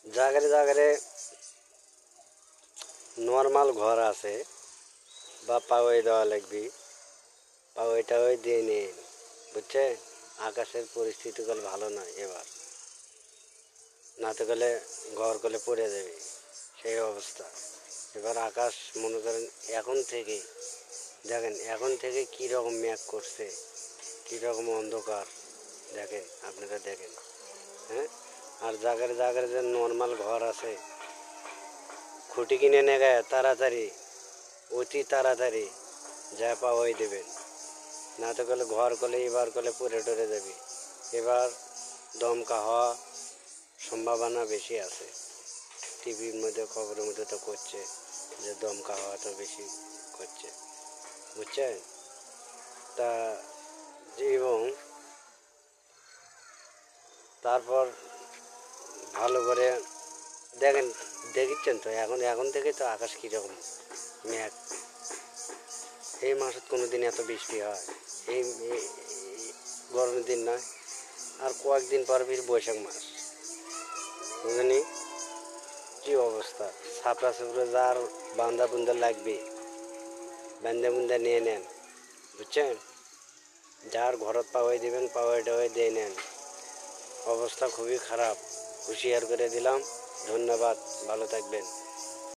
জায়গায় জায়গায় নর্মাল ঘর আছে বা পাওয়াই দেওয়া লাগবে, পাওয়াইটাও দিয়ে নিন, বুঝছে? আকাশের পরিস্থিতি করলে ভালো নয় এবার, নাতে গেলে ঘর করলে পড়ে যাবে, সেই অবস্থা। এবার আকাশ মনে করেন এখন থেকে দেখেন, এখন থেকে কীরকম মেঘ করছে, কীরকম অন্ধকার দেখেন, আপনারা দেখেন। হ্যাঁ, আর জায়গায় জায়গায় যে নর্মাল ঘর আছে, খুঁটি কিনে নেগে তাড়াতাড়ি, অতি তাড়াতাড়ি যা পাওয়াই দেবেন, না তো গেলে ঘর করলে এবার করলে পড়ে টরে যাবে। এবার দমকা হওয়া সম্ভাবনা বেশি আছে, টিভির মধ্যে খবরের মধ্যে তো করছে যে দমকা হওয়াটা বেশি করছে, বুঝছেন? তা এবং তারপর ভালো করে দেখেন, দেখছেন তো এখন এখন থেকে তো আকাশ কীরকম মেঘ। এই মাসে কোনো দিন এত বৃষ্টি হয়, এই গরমের দিন নয়, আর কয়েকদিন পর ফির বৈশাখ মাস, বুঝলি কী অবস্থা। ছাপড়া ছাপড়া যার বান্দা বুন্দা লাগবে বান্দা বুন্দা নিয়ে নেন, বুঝছেন? যার ঘরত পাওয়াই দেবেন পাওয়াই টাওয়াই দিয়ে নেন, অবস্থা খুবই খারাপ, হুঁশিয়ার করে দিলাম। ধন্যবাদ, ভালো থাকবেন।